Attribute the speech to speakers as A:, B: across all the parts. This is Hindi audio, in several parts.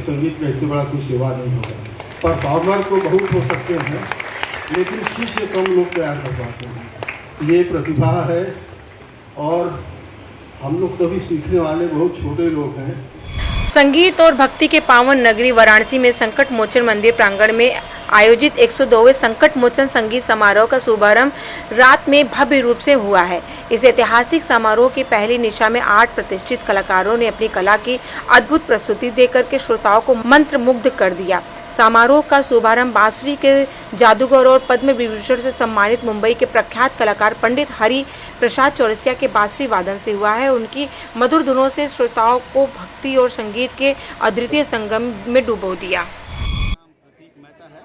A: संगीत का इससे बड़ा कोई सेवा नहीं होगा। परफॉर्मर तो बहुत हो सकते हैं, लेकिन शिष्य कम लोग तैयार कर पाते हैं। ये प्रतिभा है और हम लोग तो भी सीखने वाले बहुत छोटे लोग हैं।
B: संगीत और भक्ति के पावन नगरी वाराणसी में संकट मोचन मंदिर प्रांगण में आयोजित 102वें संकट मोचन संगीत समारोह का शुभारंभ रात में भव्य रूप से हुआ है। इस ऐतिहासिक समारोह की पहली निशा में 8 प्रतिष्ठित कलाकारों ने अपनी कला की अद्भुत प्रस्तुति देकर के श्रोताओं को मंत्रमुग्ध कर दिया। समारोह का शुभारंभ बांसुरी के जादूगर और पद्म विभूषण से सम्मानित मुंबई के प्रख्यात कलाकार पंडित हरि प्रसाद चौरसिया के बांसुरी वादन से हुआ है। उनकी मधुर धुनों से श्रोताओं को भक्ति और संगीत के अद्वितीय संगम में डुबो दिया।
C: प्रतीक मेहता है,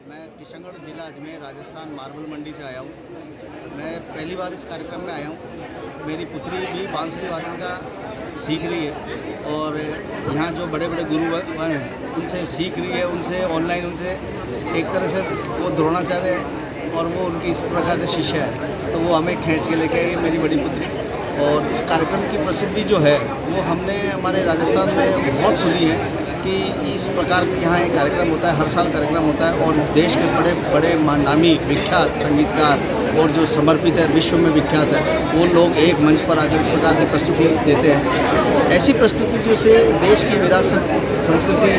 C: मैं किशनगढ़ जिला अजमेर राजस्थान मार्बल मंडी से आया हूँ। मैं पहली बार इस कार्यक्रम में आया हूँ। मेरी पुत्री भी बांसुरी वादन का सीख रही है और यहाँ जो बड़े बड़े गुरु हैं उनसे सीख रही है, उनसे ऑनलाइन उनसे एक तरह से वो द्रोणाचार्य है और वो उनकी इस प्रकार से शिष्य है, तो वो हमें खींच के लेके आई मेरी बड़ी पुत्री। और इस कार्यक्रम की प्रसिद्धि जो है वो हमने हमारे राजस्थान में बहुत सुनी है कि इस प्रकार का यहाँ एक कार्यक्रम होता है, हर साल कार्यक्रम होता है और देश के बड़े बड़े नामी विख्यात संगीतकार और जो समर्पित है, विश्व में विख्यात है, वो लोग एक मंच पर आकर इस प्रकार की प्रस्तुति देते हैं। ऐसी प्रस्तुतियों से देश की विरासत, संस्कृति,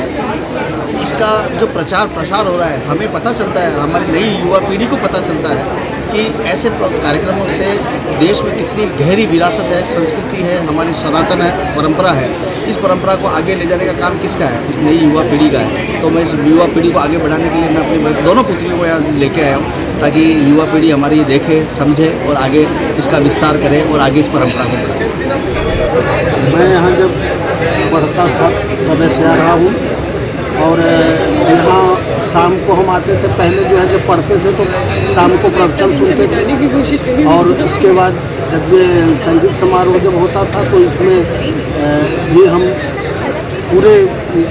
C: इसका जो प्रचार प्रसार हो रहा है हमें पता चलता है, हमारी नई युवा पीढ़ी को पता चलता है कि ऐसे कार्यक्रमों से देश में कितनी गहरी विरासत है, संस्कृति है, हमारी सनातन है, परंपरा है। इस परंपरा को आगे ले जाने का काम किसका है? इस नई युवा पीढ़ी का है। तो मैं इस युवा पीढ़ी को आगे बढ़ाने के लिए मैं अपनी दोनों पुत्रियों को यहाँ लेके आया हूँ ताकि युवा पीढ़ी हमारी देखे, समझे और आगे इसका विस्तार करे और आगे इस परंपरा को बढ़ाए।
D: मैं यहाँ जब पढ़ता था तब से आ रहा हूँ और यहाँ शाम को हम आते थे। पहले जो है जब पढ़ते थे तो शाम को प्रवचन सुनते थे और उसके बाद जब ये संगीत समारोह जब होता था तो इसमें भी हम पूरे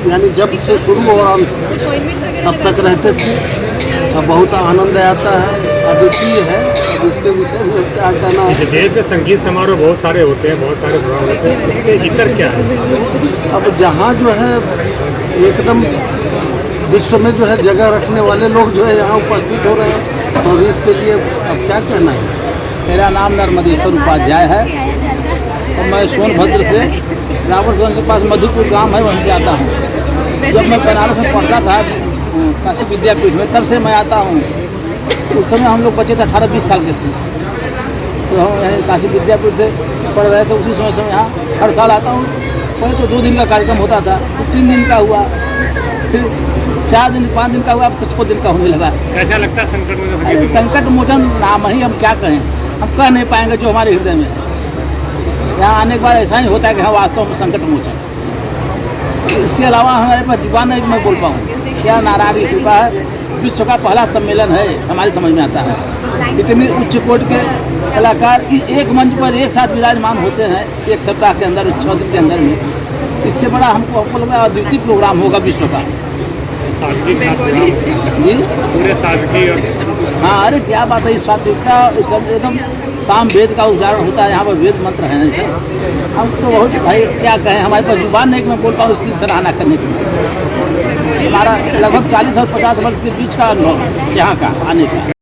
D: यानी जब से शुरू और अंत तब तक रहते थे। बहुत आनंद आता है, अद्वितीय है। अब इसके विषय में क्या कहना है?
E: देश में संगीत समारोह बहुत सारे होते हैं, बहुत सारे प्रोग्राम होते हैं, इससे इतर क्या है?
D: अब जहाँ जो है एकदम विश्व में जो है जगह रखने वाले लोग जो है यहाँ उपस्थित हो रहे हैं, तो अभी इसके लिए अब क्या कहना है?
F: मेरा नाम नर्मदेश्वर उपाध्याय है और मैं सोनभद्र से रावण के पास मधुपुर गांव है, वहीं से आता हूँ। जब मैं बनारस में पढ़ता था काशी विद्यापीठ में, तब से मैं आता हूँ। उस समय हम लोग बच्चे थे, 18-20 साल के थे, तो हम यहीं काशी विद्यापीठ से पढ़ रहे थे। उसी समय से यहाँ हर साल आता हूँ। पहले तो 2 दिन का कार्यक्रम होता था, फिर 3 दिन का हुआ, फिर 4 दिन 5 दिन का हुआ, अब तो 6 दिन का होने लगा।
E: कैसा लगता है संकट मोचन?
F: अरे संकट मोचन नाम ही हम क्या कहें, हम कह नहीं पाएंगे जो हमारे हृदय में है। यहाँ आने के बाद ऐसा ही होता है कि हाँ वास्तव में संकट मोचन। इसके अलावा हमारे पास जुबान नहीं मैं बोल पाऊँ। क्या नारायण की कृपा है, विश्व का पहला सम्मेलन है, हमारी समझ में आता है। इतनी उच्च कोट के कलाकार एक मंच पर एक साथ विराजमान होते हैं एक सप्ताह के अंदर, 6 दिन के अंदर में। इससे बड़ा हमको लगा अद्वितीय प्रोग्राम होगा विश्व का। जी
E: पूरे सादगी और
F: हाँ, अरे क्या बात है, इस सात्विक का सब एकदम साम वेद का उच्चारण होता है। यहाँ पर वेद मंत्र है नहीं, हम तो बहुत भाई क्या कहें, हमारे पास जुबान नहीं कि मैं बोल पाऊँ इसकी सराहना करने के लिए। हमारा लगभग 40 और 50 वर्ष के बीच का अनुभव यहाँ का आने का।